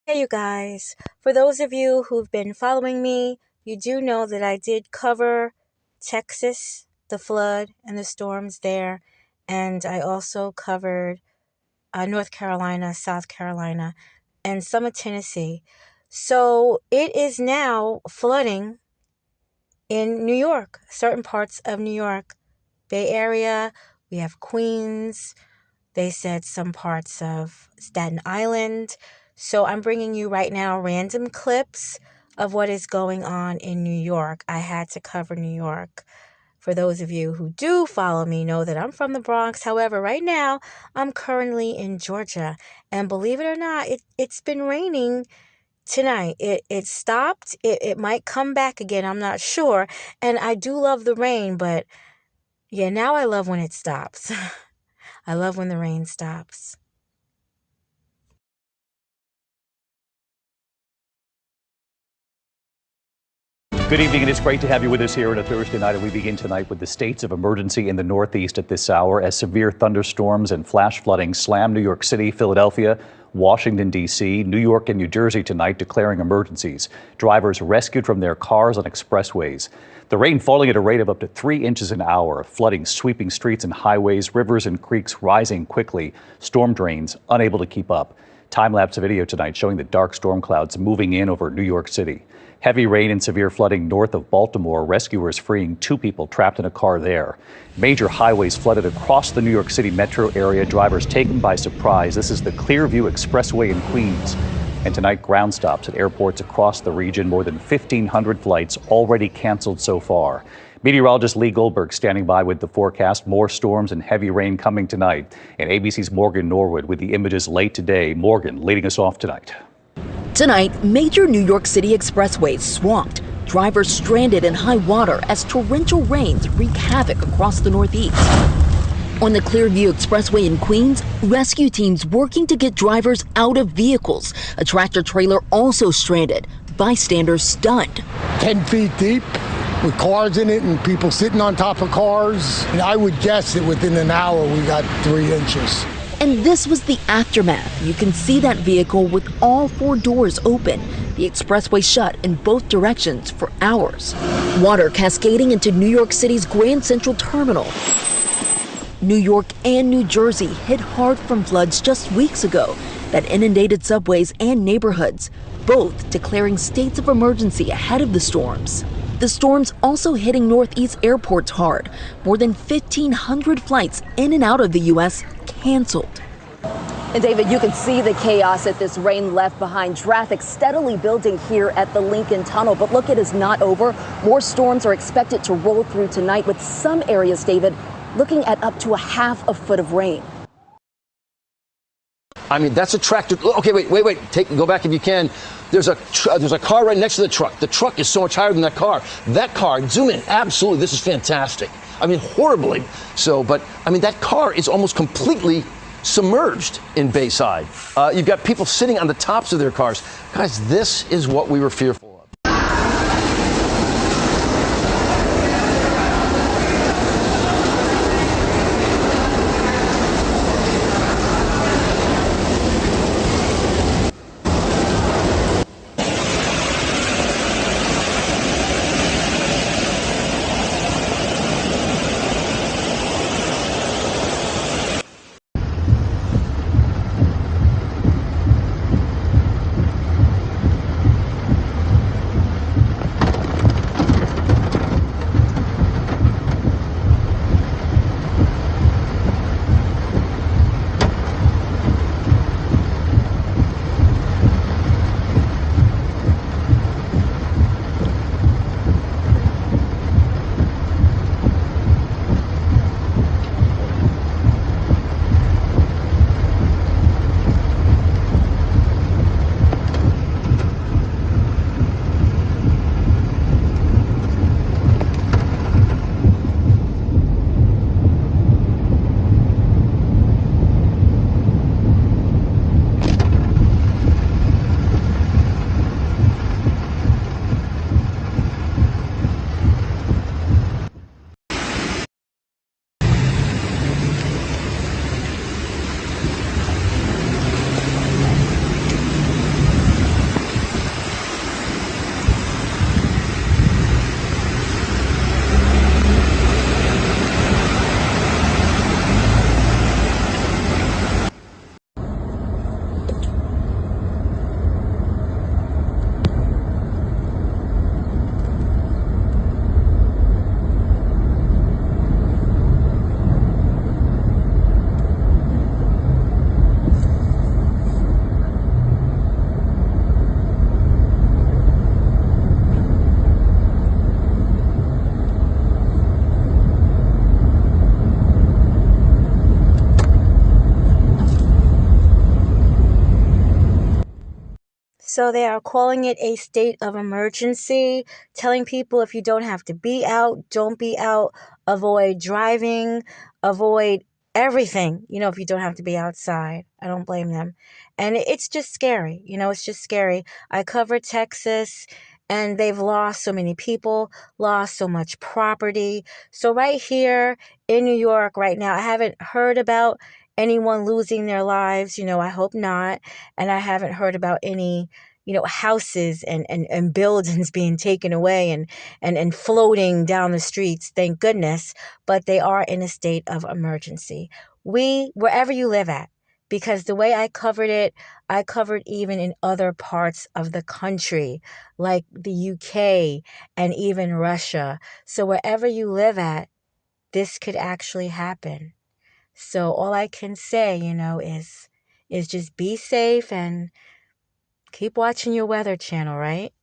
Hey, you guys. For those of you who've been following me, you do know that I did cover Texas, the flood and the storms there. And I also covered North Carolina, South Carolina, and some of Tennessee. So it is now flooding in New York, certain parts of New York, Bay Area. We have Queens. They said some parts of Staten Island. So I'm bringing you right now random clips of what is going on in New York. I had to cover New York. For those of you who do follow me, know that I'm from the Bronx. However, right now I'm currently in Georgia. And believe it or not, it's been raining tonight. It stopped. It might come back again. I'm not sure. And I do love the rain, but yeah, now I love when it stops. I love when the rain stops. Good evening, and it's great to have you with us here on a Thursday night. And we begin tonight with the states of emergency in the Northeast at this hour as severe thunderstorms and flash flooding slam New York City, Philadelphia, Washington, D.C., New York, and New Jersey tonight, declaring emergencies. Drivers rescued from their cars on expressways. The rain falling at a rate of up to 3 inches an hour, flooding sweeping streets and highways, rivers and creeks rising quickly, storm drains unable to keep up. Time-lapse video tonight showing the dark storm clouds moving in over New York City. Heavy rain and severe flooding north of Baltimore, rescuers freeing 2 people trapped in a car there. Major highways flooded across the New York City metro area, drivers taken by surprise. This is the Clearview Expressway in Queens. And tonight, ground stops at airports across the region. More than 1,500 flights already canceled so far. Meteorologist Lee Goldberg standing by with the forecast. More storms and heavy rain coming tonight. And ABC's Morgan Norwood with the images late today. Morgan leading us off tonight. Tonight, major New York City expressways swamped, drivers stranded in high water as torrential rains wreak havoc across the Northeast. On the Clearview Expressway in Queens, rescue teams working to get drivers out of vehicles. A tractor trailer also stranded, bystanders stunned. 10 feet deep with cars in it and people sitting on top of cars. And I would guess that within an hour we got 3 inches. And this was the aftermath. You can see that vehicle with all 4 doors open. The expressway shut in both directions for hours. Water cascading into New York City's Grand Central Terminal. New York and New Jersey hit hard from floods just weeks ago that inundated subways and neighborhoods, both declaring states of emergency ahead of the storms. The storms also hitting Northeast airports hard. More than 1,500 flights in and out of the U.S. canceled. And David, you can see the chaos that this rain left behind. Traffic steadily building here at the Lincoln Tunnel. But look, it is not over. More storms are expected to roll through tonight, with some areas, David, looking at up to a half a foot of rain. I mean, that's a tractor. Okay, wait. Go back if you can. There's a car right next to the truck. The truck is so much higher than that car. That car, zoom in. Absolutely, this is fantastic. I mean, horribly so. But I mean, that car is almost completely submerged in Bayside. You've got people sitting on the tops of their cars. Guys, this is what we were fearful of. So they are calling it a state of emergency, telling people if you don't have to be out, don't be out, avoid driving, avoid everything, if you don't have to be outside. I don't blame them. And it's just scary. It's just scary. I covered Texas and they've lost so many people, lost so much property. So right here in New York right now, I haven't heard about anyone losing their lives. I hope not. And I haven't heard about any, houses and buildings being taken away and floating down the streets. Thank goodness. But they are in a state of emergency. Wherever you live at, because the way I covered it, I covered even in other parts of the country, like the UK and even Russia. So wherever you live at, this could actually happen. So all I can say, is just be safe and keep watching your Weather Channel, right?